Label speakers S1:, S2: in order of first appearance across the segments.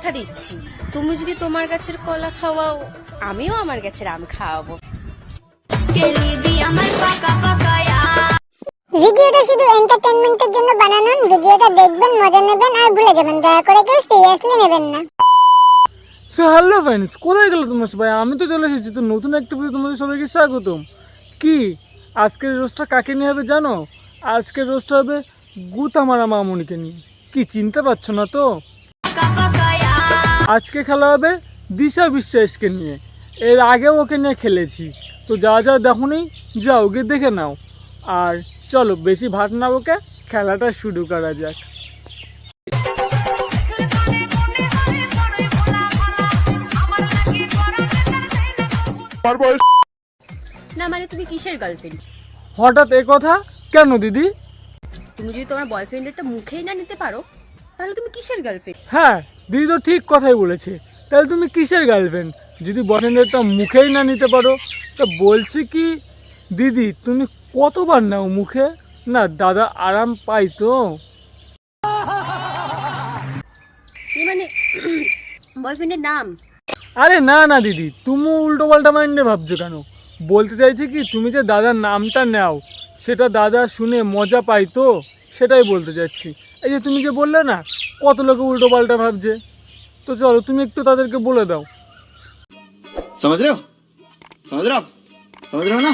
S1: কথা দিচ্ছি, তুমি যদি তোমার গাছের কলা খাওয়াও, আমিও আমার গাছের আম খাওয়াবো।
S2: ভিডিওটা শুধু এন্টারটেইনমেন্টের জন্য বানানো। ভিডিওটা দেখবেন, মজা নেবেন আর ভুলে যাবেন। দয়া করে কেউ সিরিয়াসলি নেবেন না।
S3: সো হ্যালো ফ্রেন্ডস, কোথায় গেলো তোমরা সবাই? আমি তো চলে এসেছি তো নতুন একটা ভিডিও, তোমাদের সবাইকে স্বাগতম। কি আজকের রোস্টটা কাকে নিয়ে হবে জানো? আজকের রোস্টটা হবে গুতামারা মামুনিকে নিয়ে। কি চিনতে পারছো না তো? আজকে খেলা হবে দিশা বিশ্বাসকে নিয়ে। এর আগেও ওকে নিয়ে খেলেছি, তো যা যা দেখোনি যাও ওকে দেখে নাও। আর চলো বেশি ভাট না ওকে, খেলাটা শুরু করা যাক।
S1: না মানে তুমি কিসের গার্লফ্রেন্ড?
S3: হঠাৎ এ কথা কেন দিদি?
S1: তুমি যদি তোমার বয়ফ্রেন্ডেরটা মুখেই না নিতে পারো, তাহলে তুমি কিসের গার্লফ্রেন্ড?
S3: হ্যাঁ দিদি তো ঠিক কথাই বলেছে। তাহলে তুমি কিসের গার্লফ্রেন্ড যদি বয়ফ্রেন্ডেরটা মুখেই না নিতে পারো? তা বলছি কি দিদি, তুমি কতবার নাও মুখে? না দাদা আরাম পাই তো।
S1: মানে বয়ফ্রেন্ডের নাম?
S3: আরে না না দিদি, তুমি উল্টো পাল্টা মাইন্ডে ভাবছো কেন? বলতে চাইছি কি, তুমি যে দাদার নামটা নাও সেটা দাদা শুনে মজা পাই তো, সেটাই বলতে চাচ্ছি। এই যে তুমি যে বললে না কত লোকে উল্টো পাল্টা ভাবছে, তো চলো তুমি একটু তাদেরকে বলে দাও।
S4: समझ रहे हो समझ रहे हो आप समझ रहे हो ना।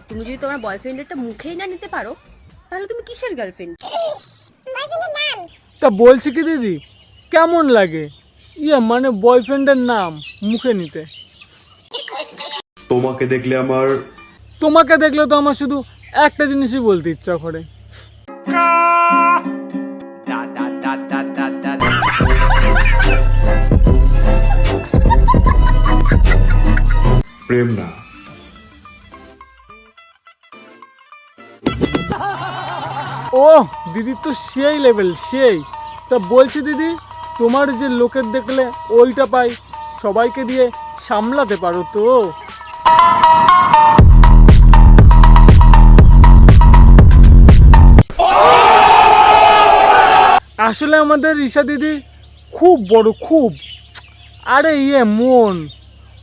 S1: তুমি যদি তোমার বয়ফ্রেন্ডেরটা মুখেই না নিতে পারো, তাহলে তুমি কিসের গার্লফ্রেন্ড?
S3: তা বলছি কি দিদি, কেমন লাগে মানে বয়ফ্রেন্ডের নাম মুখে নিতে?
S5: তোমাকে দেখলে
S3: তো আমার শুধু একটা জিনিসই বলতে ইচ্ছা করে।
S5: প্রেম না।
S3: ও দিদি তো সেই লেভেল সেই। তা বলছি দিদি, তোমার যে লোকের দেখলে ওইটা পাই, সবাইকে দিয়ে সামলাতে পারো তো? আসলে আমাদের ঈশা দিদি খুব বড়, খুব। আরে মন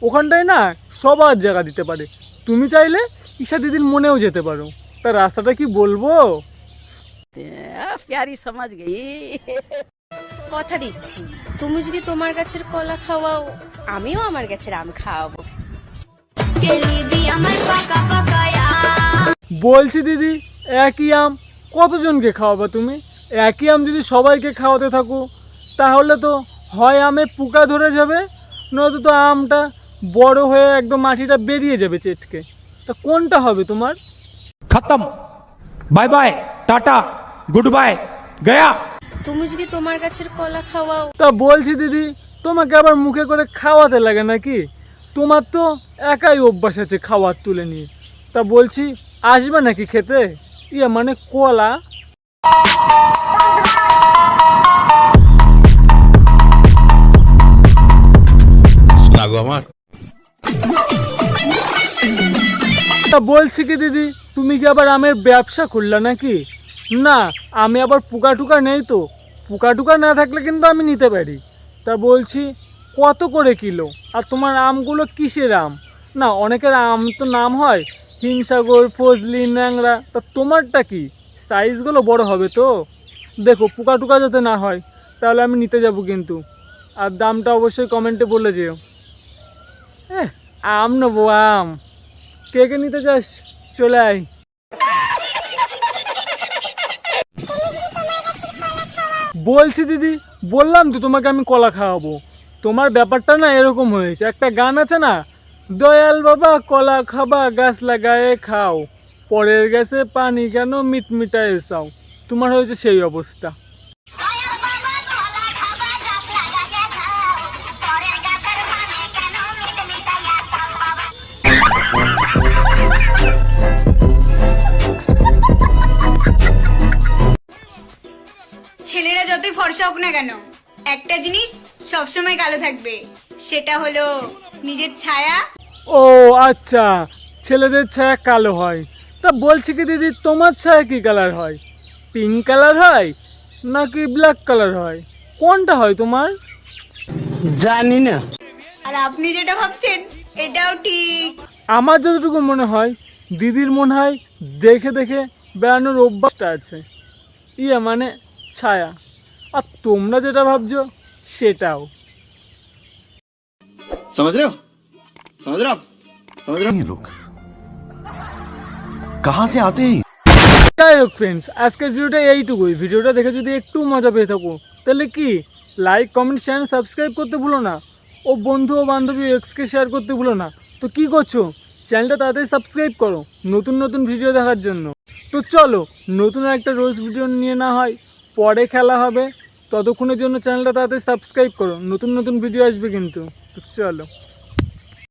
S3: ওখানটায় না সবার জায়গা দিতে পারে। তুমি চাইলে ঈশা দিদির মনেও যেতে পারো। তা রাস্তাটা কি বলবো?
S6: प्यारी समझ गई।
S1: কথা দিচ্ছি, তুমি যদি তোমার গাছের কলা খাওয়াও, আমিও আমার গাছের আম খাওয়াবো।
S3: বলছি দিদি, একই আম কতজনকে খাওয়াবা তুমি? একই আম যদি সবাইকে খাওয়াতে থাকো, তাহলে তো হয় আমে পোকা ধরে যাবে, নয়তো তো আমটা বড় হয়ে একদম মাটিটা বেরিয়ে যাবে চেটকে। তা কোনটা হবে তোমার?
S7: खत्म, bye bye, tata, goodbye, गया।
S1: তুমি যদি তোমার গাছের কলা খাওয়াও।
S3: তা বলছি দিদি, তোমাকে আবার মুখে করে খাওয়াতে লাগে নাকি? তোমার তো একাই অভ্যাস আছে খাওয়ার তুলে নিয়ে। তা বলছি আসবে নাকি খেতে? মানে কলা। তা বলছি কি দিদি, তুমি কি আবার আমের ব্যবসা করলা নাকি? না আমি আবার পোকা টুকা নেই তো, পোকা টুকা না থাকলে কিন্তু আমি নিতে পারি। তা বলছি কত করে কিলো? আর তোমার আমগুলো কিসের আম? না অনেকের আম তো নাম হয় হিমসাগর, ফজলি, ন্যাংরা। তা তোমারটা কি? সাইজগুলো বড় হবে তো? দেখো পোকা টুকা যাতে না হয়, তাহলে আমি নিতে যাব কিন্তু। আর দামটা অবশ্যই কমেন্টে বলে যেও। আম নেবো আম। কে কে নিতে চাস চলে আয়। বলছি দিদি, বললাম তো তোমাকে আমি কলা খাওয়াবো। তোমার ব্যাপারটা না এরকম হয়েছে, একটা গান আছে না, দয়াল বাবা কলা খাবা গাছ লাগায়ে খাও, পরের গাছে পানি কেন মিটমিটায় চাও। তোমার হয়েছে সেই অবস্থা।
S8: ছেলেরা যতই ফর্সা হোক না কেন, একটা জিনিস সবসময় কালো থাকবে, সেটা হলো নিজের ছায়া।
S3: ও আচ্ছা, ছেলেদের ছায়া কালো হয়। তা বলছি কি দিদি, তোমার ছায়া কি কালার হয়? পিঙ্ক কালার হয় নাকি ব্ল্যাক কালার হয়? কোনটা হয় তোমার?
S5: জানি না।
S8: আর আপনি যেটা ভাবছেন এটাও ঠিক।
S3: আমার যতটুকু মনে হয় দিদির মনে হয় দেখে দেখে বেড়ানোর অভ্যাসটা আছে, মানে ছায়া। আর তোমরা যেটা ভাবছো সেটাও।
S4: समझ रहे हो समझ रहे हो आप समझ रहे हो
S6: ये लोग कहाँ से आते हैं?
S3: যাই হোক ফ্রেন্ডস, আজকের ভিডিওটা এইটুকুই। ভিডিওটা দেখে যদি একটু মজা পেয়ে থাকো তাহলে কি লাইক কমেন্ট চ্যানেল সাবস্ক্রাইব করতে ভুলো না, ও বন্ধু ও বান্ধবী এক্সকে শেয়ার করতে ভুলো না। তো কি করছো, চ্যানেলটা তাড়াতাড়ি সাবস্ক্রাইব করো নতুন নতুন ভিডিও দেখার জন্য। তো চলো নতুন একটা রোজ ভিডিও নিয়ে না হয় পরে খেলা হবে, ততক্ষণের জন্য চ্যানেলটা তাড়াতাড়ি সাবস্ক্রাইব করো, নতুন নতুন ভিডিও আসবে কিন্তু। তো চলো।